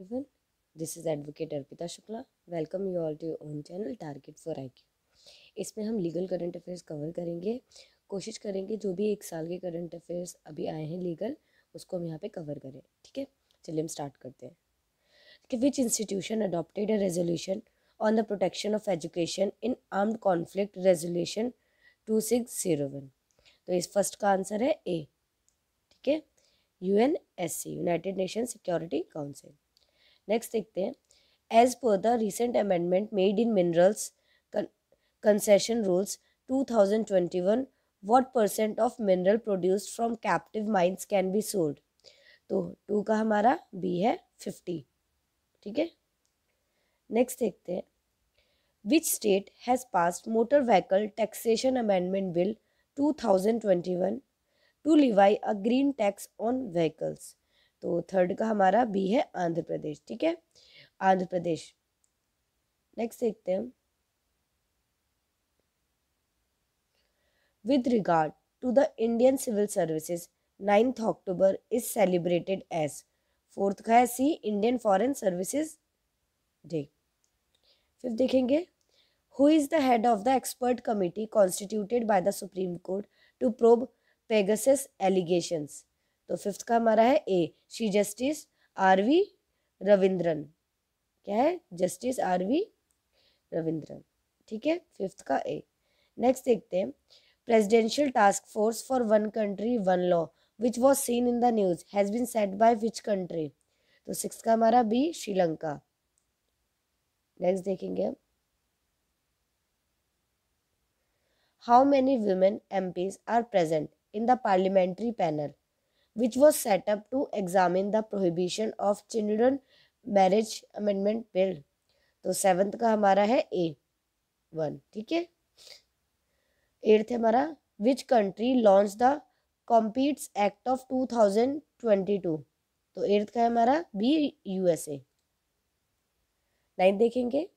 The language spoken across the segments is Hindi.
Everyone, this is Advocate Arpita Shukla. Welcome you all to your own channel Target for IQ. इसमें हम लीगल करंट अफेयर्स कवर करेंगे। कोशिश करेंगे जो भी एक साल के करंट अफेयर्स अभी आए हैं लीगल, उसको हम यहाँ पे कवर करें। ठीक है, चलिए हम स्टार्ट करते हैं कि विच institution adopted a resolution on the protection of education in armed conflict resolution 2601। तो इस फर्स्ट का आंसर है ए। ठीक है, UNSC, United Nation Security Council. Next देखते हैं, as per the recent amendment made in minerals concession rules 2021 what percent of mineral produced from captive mines can be sold. तो 2 का हमारा बी है 50। ठीक है, नेक्स्ट देखते हैं, which state has passed motor vehicle taxation amendment bill 2021 to levy a green tax on vehicles. तो थर्ड का हमारा बी है आंध्र प्रदेश। ठीक है, आंध्र प्रदेश। नेक्स्ट देखते हैं, with regard to the Indian civil services 9th October is celebrated as। Fourth का है C, Indian foreign services day. Fifth देखेंगे, who is the head of the expert committee constituted by the Supreme Court to probe Pegasus allegations। तो फिफ्थ का हमारा है ए, श्री जस्टिस RV रविंद्रन। क्या है, जस्टिस RV रविंद्रन। ठीक है, फिफ्थ का ए। नेक्स्ट देखते हैं, presidential task force for one country one law which was seen in the news has been set by which country. तो सिक्स का हमारा बी, श्रीलंका। नेक्स्ट देखेंगे हम, how many women MPs are present in the parliamentary panel which was set up to examine the prohibition of children marriage amendment bill. तो सेवंथ का हमारा है A1। ठीक है, एट्थ हमारा, which country launch the कॉम्पीट्स act of 2022। तो एट्थ का है हमारा बी, USA। नाइन्थ देखेंगे,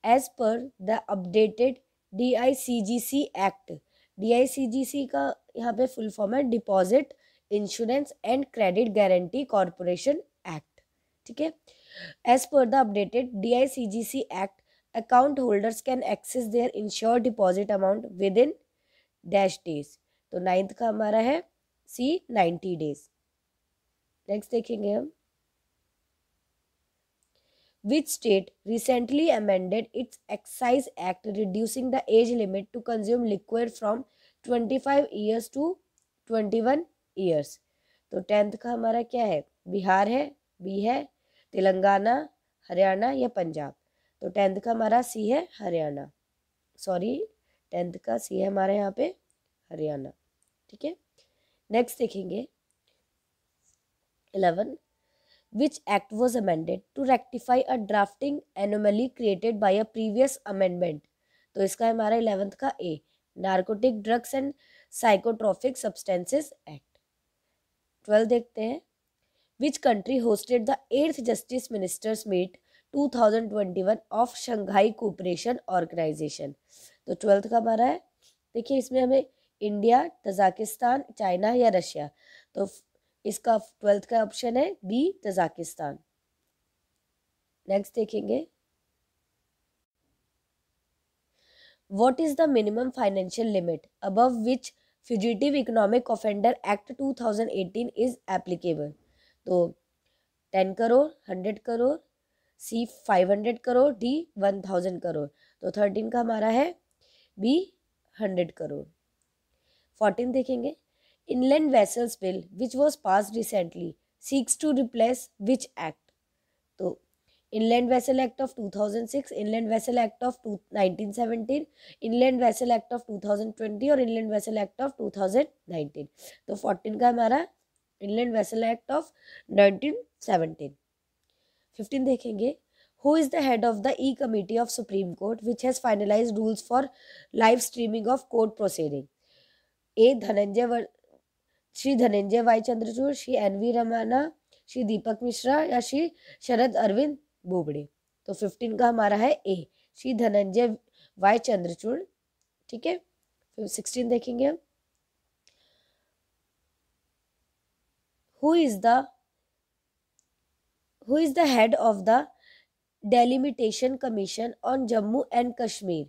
as per the updated DICGC act. DICGC का यहाँ पे फुल फॉर्म है deposit insurance and credit guarantee corporation act. ठीक है, as per the updated DICGC act account holders can access their insure deposit amount within dash days. तो नाइन्थ का हमारा है सी, 90 डेज। नेक्स्ट देखेंगे हम, which state recently amended its excise act reducing the age limit to consume liquor from 25 years to 21 years। तो टेंथ का हमारा क्या है, बिहार है, बी है, तेलंगाना, हरियाणा या पंजाब। तो टेंथ का हमारा सी है, हरियाणा। सॉरी, टेंथ का सी है हमारे यहाँ पे हरियाणा। ठीक है, नेक्स्ट देखेंगे 11, which act was amended to rectify a drafting anomaly created by a previous amendment। तो इसका हमारा 11th का A, narcotic drugs and psychotropic substances act. 12 देखते हैं, which country hosted the 8th justice ministers meet 2021 of Shanghai Cooperation Organization। तो 12th का हमारा है, देखिए इसमें हमें इंडिया, तजाकिस्तान, चाइना या रशिया। तो इसका 12th का ऑप्शन है बी, तजाकिस्तान। नेक्स्ट देखेंगे, what is the minimum financial limit above which fugitive economic offender act 2018 is applicable. तो 10 करोड़, 100 करोड़, सी 500 करोड़, डी 1000 करोड़। तो 13 का हमारा है बी, 100 करोड़। 14 देखेंगे, Inland Vessels Bill which was passed recently seeks to replace which act। तो Inland Vessel Act of 2006, Inland Vessel Act of 1917, Inland Vessel Act of 2020 और Inland Vessel Act of 2019। तो 14 का हमारा Inland Vessel Act of 1917। 15 देखेंगे, who is the head of the E-Committee of Supreme Court which has finalized rules for live streaming of court proceeding। A Shri Dhananjaya Y Chandrachud, Shri NV Ramana, Shri Deepak Mishra या श्री शरद अरविंद बोबड़े। तो 15 का हमारा है ए, श्री धनंजय वाई चंद्रचूड़। ठीक है, फिर 16 देखेंगे हम, who is the Who is the head of the Delimitation Commission on Jammu and Kashmir?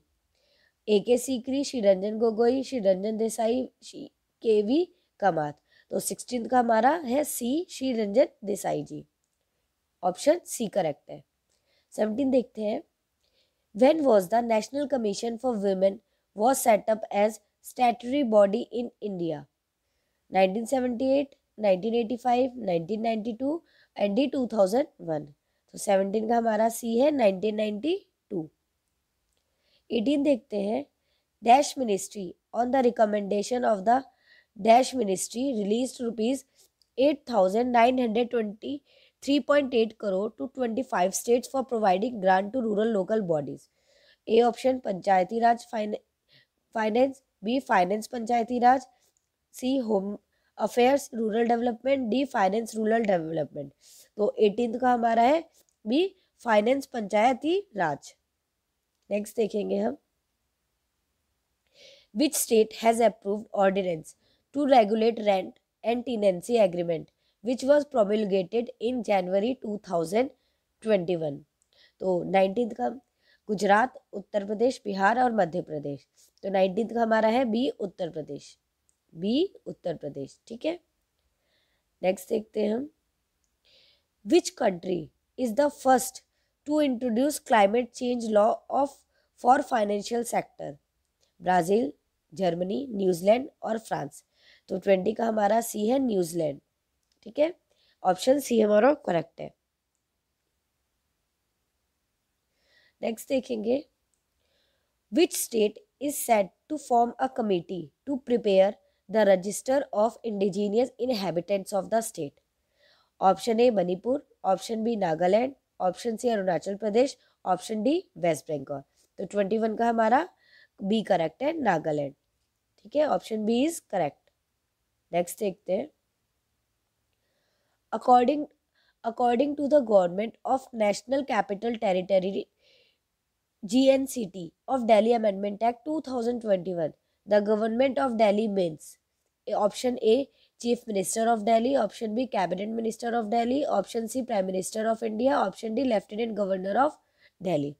A.K. Sikri, Shri Ranjan Gogoi, Shri Ranjan Desai, Shri KV. कमात। तो 16 का हमारा है सी, श्री रंजन देसाई जी। ऑप्शन सी करेक्ट है। 17 देखते हैं। When was the National Commission for Women was set up as statutory body in India? 1978, 1985, 1992 and D 2001। तो 17 का हमारा सी है 1992। 18 देखते हैं। Dash ministry on the recommendation of the dash ministry release ₹8,923.8 crore to 25 states for providing grant to rural local bodies. A option Panchayati Raj finance, B finance Panchayati Raj, C home affairs rural development, D finance rural development. तो 18 का हमारा है B finance Panchayati Raj. Next देखेंगे हम। Which state has approved ordinance to regulate rent and tenancy agreement which was promulgated in January 2021। तो 19 का गुजरात, उत्तर प्रदेश, बिहार और मध्य प्रदेश। तो 19 का हमारा है बी उत्तर प्रदेश, बी उत्तर प्रदेश। ठीक है, नेक्स्ट देखते हैं हम। Which country is the first to introduce climate change law of for financial sector? Brazil, Germany, New Zealand और फ्रांस। तो 20 का हमारा सी है न्यूजीलैंड। ठीक है, ऑप्शन सी हमारा करेक्ट है। नेक्स्ट देखेंगे। Which state is set to form a committee to prepare the register of indigenous inhabitants of the state? Option A Manipur, option B Nagaland, option C Arunachal Pradesh, option D West Bengal. तो 21 का हमारा बी करेक्ट है, नागालैंड। ठीक है, option B is correct. Next देखते हैं। According to the government of national capital territory GNCT of Delhi Amendment Act 2021, the Government of Delhi means option A Chief Minister of Delhi, option B Cabinet Minister of Delhi, option C Prime Minister of India, option D Lieutenant Governor of Delhi।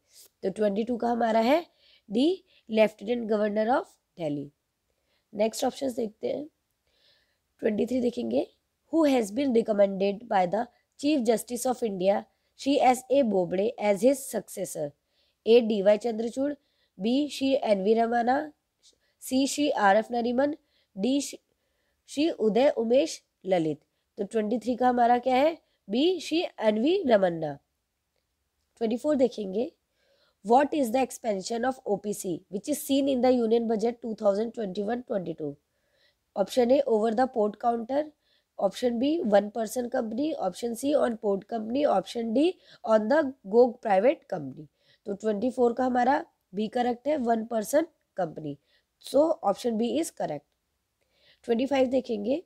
तो 22 का हमारा है D lieutenant governor of Delhi. Next option देखते हैं। 23 देखेंगे। Who has been recommended by the chief justice of India Shri S.A. Bobde as his successor? A D Y. Chandrachud, B Shri N V. Ramana, C Shri R.F. Nariman, D Shri Uday Umesh Lalit. तो 23 का हमारा क्या है बी श्री एन.वी. रमन्ना। 24 देखेंगे। What is the expansion of OPC which is seen in the union budget 2021-22? Option A over the port counter, option B 1 person company, option C on port company, option D on the go private company. तो 24 का हमारा बी करेक्ट है, 1 person company. So option B is correct. 25 देखेंगे।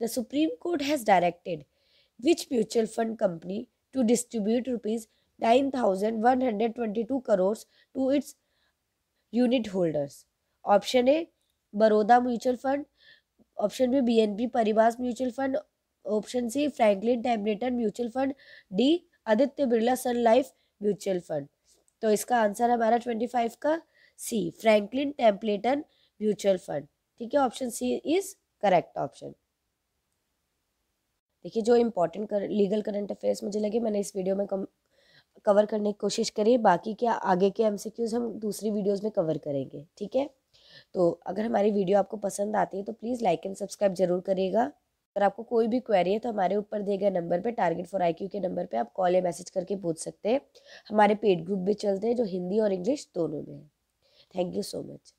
The Supreme Court has directed which mutual fund company to distribute ₹9,122 crores to its unit holders? Option A Baroda mutual fund, option B BNP Paribas mutual fund, option C Franklin Templeton mutual fund, D Aditya Birla sun life mutual fund. तो इसका आंसर हमारा 25 का C Franklin Templeton mutual fund. ठीक है, option C is correct option. देखिए, जो इम्पोर्टेंट लीगल करंट अफेयर्स मुझे लगे मैंने इस वीडियो में कवर करने की कोशिश करी है। बाकी क्या आगे के MCQs हम दूसरी वीडियोस में कवर करेंगे। ठीक है, तो अगर हमारी वीडियो आपको पसंद आती है तो प्लीज़ लाइक एंड सब्सक्राइब जरूर करिएगा। अगर आपको कोई भी क्वेरी है तो हमारे ऊपर दिए गए नंबर पे टारगेट फॉर IQ के नंबर पे आप कॉल या मैसेज करके पूछ सकते हैं। हमारे पेड ग्रुप भी चलते हैं जो हिंदी और इंग्लिश दोनों में है। Thank you so much.